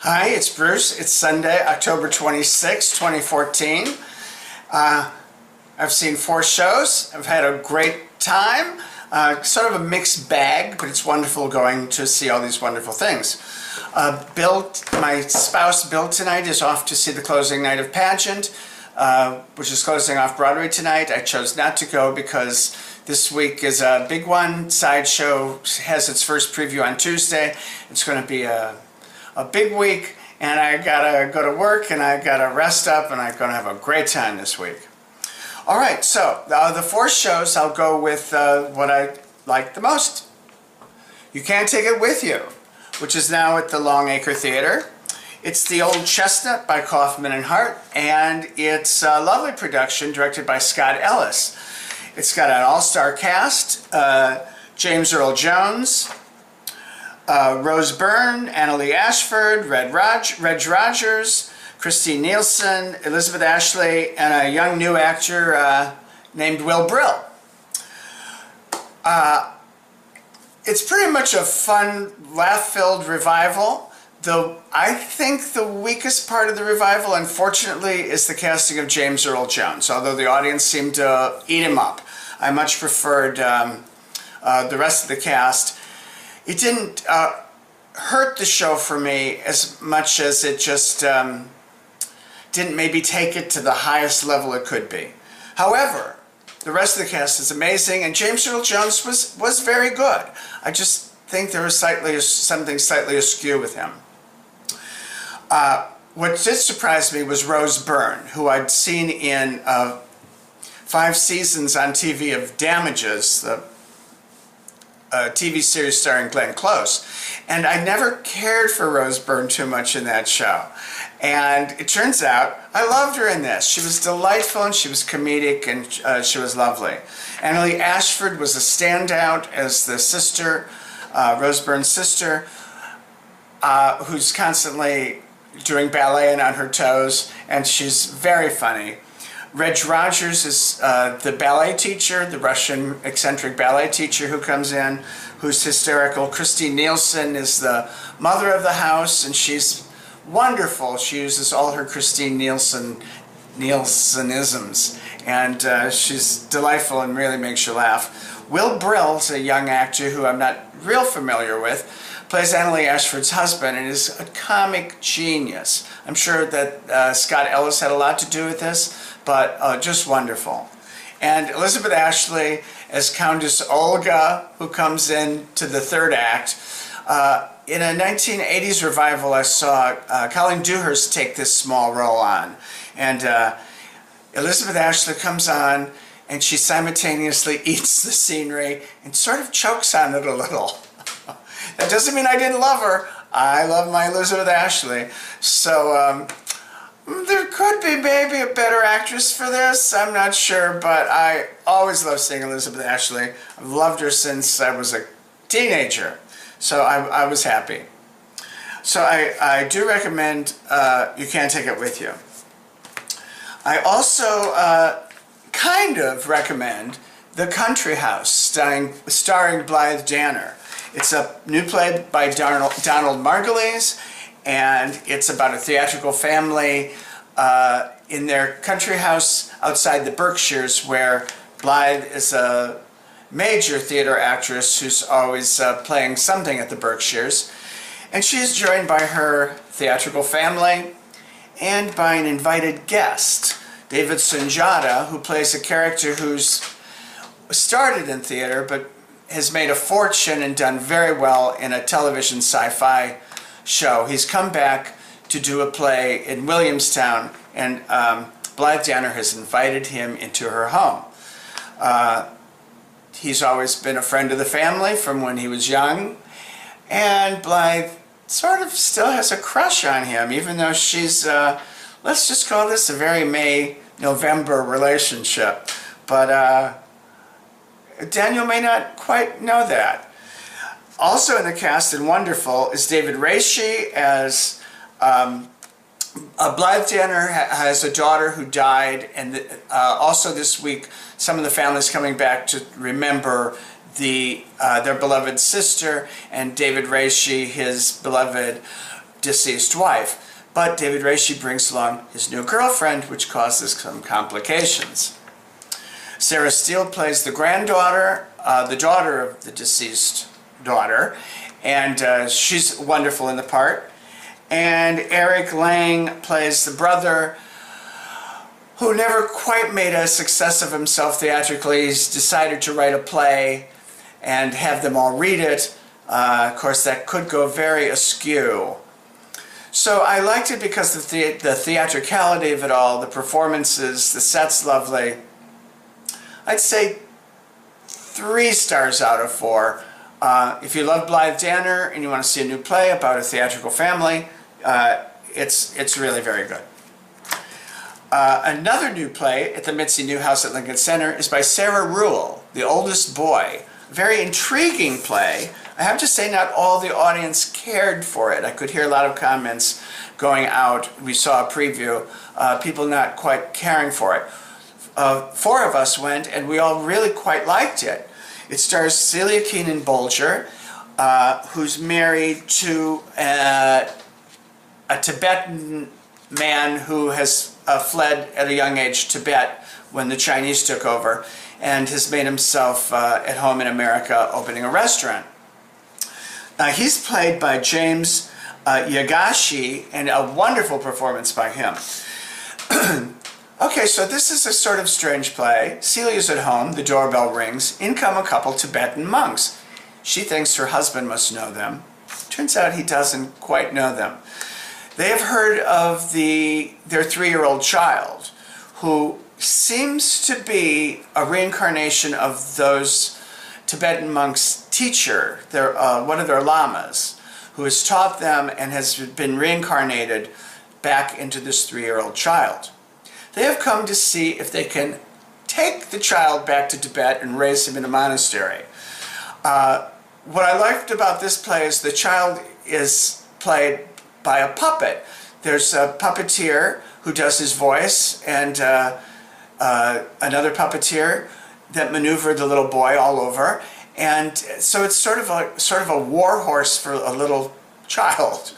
Hi, it's Bruce. It's Sunday, October 26, 2014. I've seen 4 shows. I've had a great time. Sort of a mixed bag, but it's wonderful going to see all these wonderful things. Bill, my spouse Bill tonight is off to see the closing night of Pageant, which is closing off-Broadway tonight. I chose not to go because this week is a big one. Sideshow has its first preview on Tuesday. It's going to be a big week, and I gotta go to work, and I gotta rest up, and I'm gonna have a great time this week. All right, so the 4 shows, I'll go with what I like the most. You Can't Take It With You, which is now at the Longacre Theater. It's The Old Chestnut by Kaufman and Hart, and it's a lovely production directed by Scott Ellis. It's got an all-star cast: James Earl Jones, Rose Byrne, Annalee Ashford, Reg Rogers, Christine Nielsen, Elizabeth Ashley, and a young new actor named Will Brill. It's pretty much a fun, laugh-filled revival, though I think the weakest part of the revival, unfortunately, is the casting of James Earl Jones, although the audience seemed to eat him up. I much preferred the rest of the cast. It didn't hurt the show for me as much as it just didn't maybe take it to the highest level it could be. However, the rest of the cast is amazing, and James Earl Jones was very good. I just think there was something slightly askew with him. What did surprise me was Rose Byrne, who I'd seen in 5 seasons on TV of Damages, the TV series starring Glenn Close, and I never cared for Rose Byrne too much in that show. And it turns out I loved her in this. She was delightful, and she was comedic, and she was lovely. Annalee Ashford was a standout as the sister, Rose Byrne's sister, who's constantly doing ballet and on her toes, and she's very funny. Reg Rogers is the ballet teacher, the Russian eccentric ballet teacher who comes in, who's hysterical. Christine Nielsen is the mother of the house, and she's wonderful. She uses all her Christine Nielsenisms, and she's delightful and really makes you laugh. Will Brill is a young actor who I'm not real familiar with, plays Annalee Ashford's husband, and is a comic genius. I'm sure that Scott Ellis had a lot to do with this, but just wonderful. And Elizabeth Ashley as Countess Olga, who comes in to the 3rd act. In a 1980s revival, I saw Colleen Dewhurst take this small role on. And Elizabeth Ashley comes on, and she simultaneously eats the scenery and sort of chokes on it a little. That doesn't mean I didn't love her. I love my Elizabeth Ashley. So there could be maybe a better actress for this. I'm not sure, but I always love seeing Elizabeth Ashley. I've loved her since I was a teenager. So I was happy. So I do recommend You Can't Take It With You. I also kind of recommend The Country House, starring Blythe Danner. It's a new play by Donald Margulies, and it's about a theatrical family in their country house outside the Berkshires, where Blythe is a major theater actress who's always playing something at the Berkshires. And she's joined by her theatrical family and by an invited guest, David Sunjata, who plays a character who's started in theater but has made a fortune and done very well in a television sci-fi show. He's come back to do a play in Williamstown, and Blythe Danner has invited him into her home. He's always been a friend of the family from when he was young, and Blythe sort of still has a crush on him, even though she's, let's just call this a very May-November relationship. But Daniel may not quite know that. Also in the cast, and wonderful, is David Raishi as Blythe Danner has a daughter who died, and also this week some of the family's coming back to remember their beloved sister, and David Raishi, his beloved deceased wife. But David Reishi brings along his new girlfriend, which causes some complications. Sarah Steele plays the granddaughter, the daughter of the deceased daughter, and she's wonderful in the part. And Eric Lang plays the brother, who never quite made a success of himself theatrically. He's decided to write a play and have them all read it. Of course, that could go very askew. So I liked it because the theatricality of it all, the performances, the set's lovely. I'd say 3 stars out of 4. If you love Blythe Danner and you want to see a new play about a theatrical family, it's really very good. Another new play at the Mitzi Newhouse at Lincoln Center is by Sarah Ruhl, The Oldest Boy. A very intriguing play. I have to say not all the audience cared for it. I could hear a lot of comments going out. We saw a preview, people not quite caring for it. 4 of us went and we all really quite liked it. It stars Celia Keenan Bolger, who's married to a Tibetan man who has fled at a young age Tibet when the Chinese took over, and has made himself at home in America opening a restaurant. He's played by James Yagashi, and a wonderful performance by him. Okay, so this is a sort of strange play. Celia's at home, the doorbell rings, in come a couple Tibetan monks. She thinks her husband must know them. Turns out he doesn't quite know them. They have heard of their 3-year-old child, who seems to be a reincarnation of those Tibetan monks' teacher, one of their lamas, who has taught them and has been reincarnated back into this 3-year-old child. They have come to see if they can take the child back to Tibet and raise him in a monastery. What I liked about this play is the child is played by a puppet. There's a puppeteer who does his voice, and another puppeteer that maneuvered the little boy all over, and so it's sort of a war horse for a little child.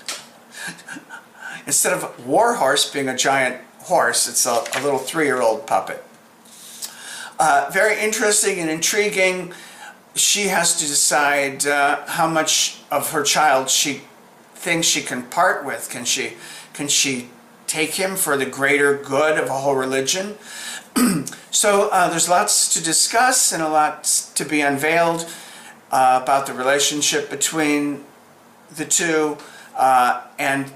Instead of war horse being a giant horse, it's a little 3-year-old puppet. Very interesting and intriguing. She has to decide how much of her child she thinks she can part with. Can she take him for the greater good of a whole religion? So there's lots to discuss and a lot to be unveiled about the relationship between the two and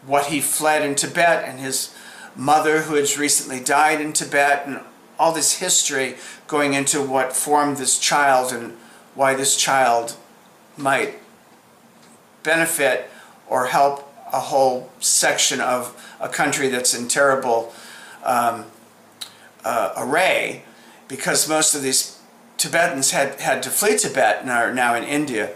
what he fled in Tibet, and his mother who has recently died in Tibet, and all this history going into what formed this child and why this child might benefit or help a whole section of a country that's in terrible array, because most of these Tibetans had to flee Tibet and are now in India.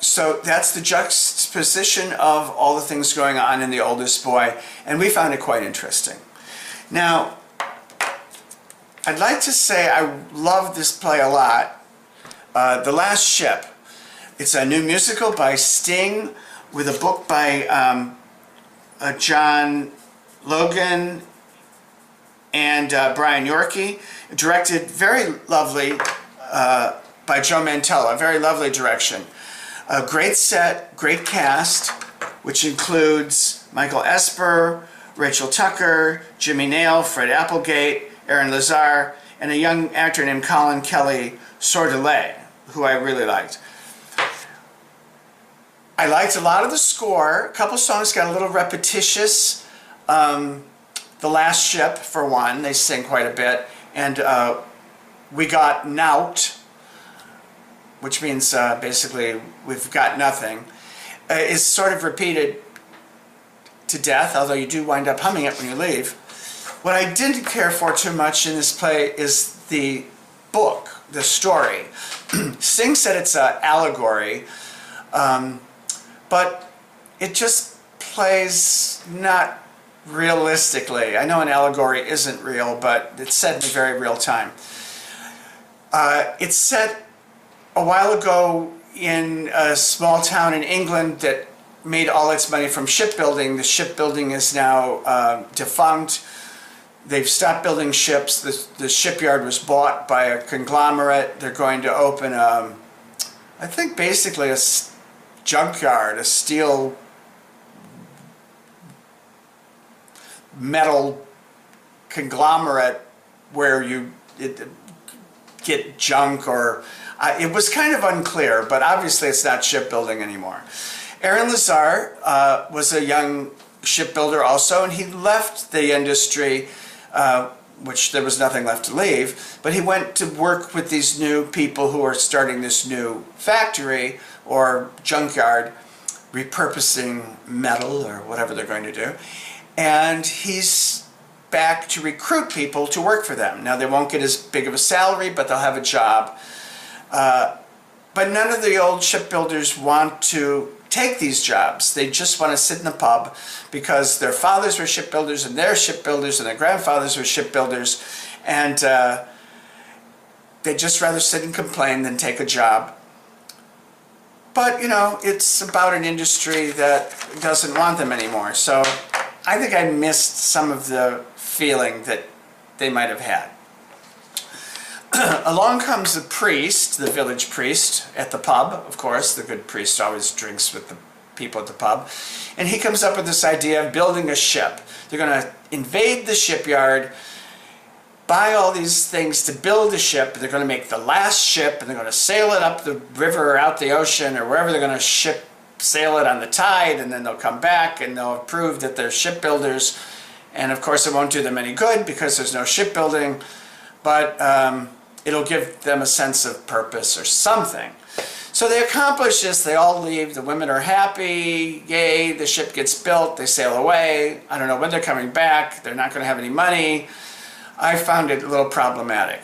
So that's the juxtaposition of all the things going on in The Oldest Boy, and we found it quite interesting. Now, I'd like to say I love this play a lot. The Last Ship. It's a new musical by Sting with a book by John Logan and Brian Yorkie, directed very lovely by Joe Mantello, a very lovely direction. A great set, great cast, which includes Michael Esper, Rachel Tucker, Jimmy Nail, Fred Applegate, Aaron Lazar, and a young actor named Colin Kelly Sordelais, who I really liked. I liked a lot of the score. A couple songs got a little repetitious. The Last Ship, for one, they sing quite a bit. And We Got Nout, which means basically we've got nothing, is sort of repeated to death, although you do wind up humming it when you leave. What I didn't care for too much in this play is the book, the story. Sting said it's an allegory, but it just plays not realistically. I know an allegory isn't real, but it's set in a very real time. It's set a while ago in a small town in England that made all its money from shipbuilding. The shipbuilding is now defunct. They've stopped building ships. The shipyard was bought by a conglomerate. They're going to open, I think, basically a junkyard, a steel metal conglomerate where you get junk, or it was kind of unclear, but obviously it's not shipbuilding anymore. Aaron Lazar was a young shipbuilder also, and he left the industry, which there was nothing left to leave, but he went to work with these new people who are starting this new factory or junkyard, repurposing metal or whatever they're going to do, and he's back to recruit people to work for them. Now, they won't get as big of a salary, but they'll have a job. But none of the old shipbuilders want to take these jobs. They just want to sit in the pub because their fathers were shipbuilders and they're shipbuilders and their grandfathers were shipbuilders, and they'd just rather sit and complain than take a job. But, you know, it's about an industry that doesn't want them anymore. So I think I missed some of the feeling that they might have had. Along comes the priest, the village priest, at the pub, of course. The good priest always drinks with the people at the pub. And he comes up with this idea of building a ship. They're going to invade the shipyard, buy all these things to build a ship. They're going to make the last ship, and they're going to sail it up the river or out the ocean or wherever they're going to sail it on the tide, and then they'll come back and they'll prove that they're shipbuilders. And of course it won't do them any good because there's no shipbuilding, but it'll give them a sense of purpose or something. So they accomplish this, they all leave, the women are happy, yay, the ship gets built, they sail away. I don't know when they're coming back, they're not going to have any money. I found it a little problematic.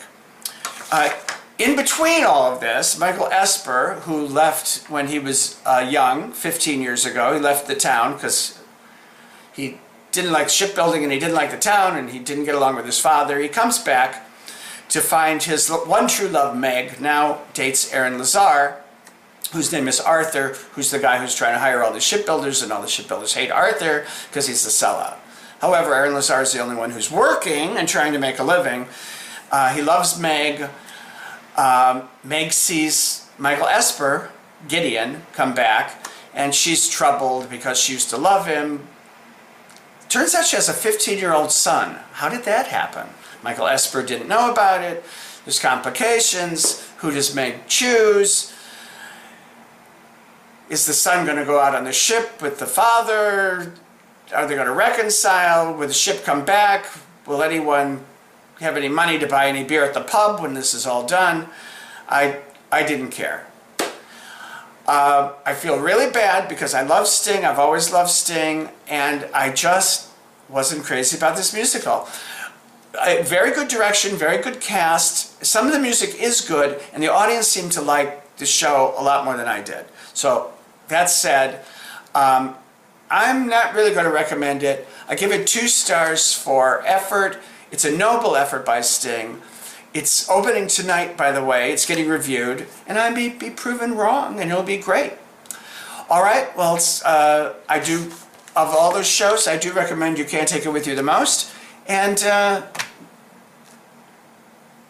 In between all of this, Michael Esper, who left when he was young, 15 years ago, he left the town because he didn't like shipbuilding and he didn't like the town and he didn't get along with his father. He comes back to find his one true love, Meg, now dates Aaron Lazar, whose name is Arthur, who's the guy who's trying to hire all the shipbuilders, and all the shipbuilders hate Arthur because he's the sellout. However, Aaron Lazar is the only one who's working and trying to make a living. He loves Meg. Meg sees Michael Esper, Gideon, come back, and she's troubled because she used to love him. Turns out she has a 15-year-old son. How did that happen? Michael Esper didn't know about it. There's complications. Who does Meg choose? Is the son going to go out on the ship with the father? Are they going to reconcile? Will the ship come back? Will anyone have any money to buy any beer at the pub when this is all done? I didn't care. I feel really bad because I love Sting. I've always loved Sting, and I just wasn't crazy about this musical. Very good direction, very good cast. Some of the music is good, and the audience seemed to like the show a lot more than I did. So that said, I'm not really going to recommend it. I give it 2 stars for effort. It's a noble effort by Sting. It's opening tonight, by the way. It's getting reviewed, and I may be proven wrong, and it'll be great. All right, well, I do, of all those shows, I do recommend You Can't Take It With You the most. And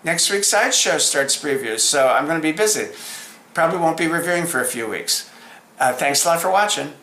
next week's Sideshow starts previews, so I'm going to be busy. Probably won't be reviewing for a few weeks. Thanks a lot for watching.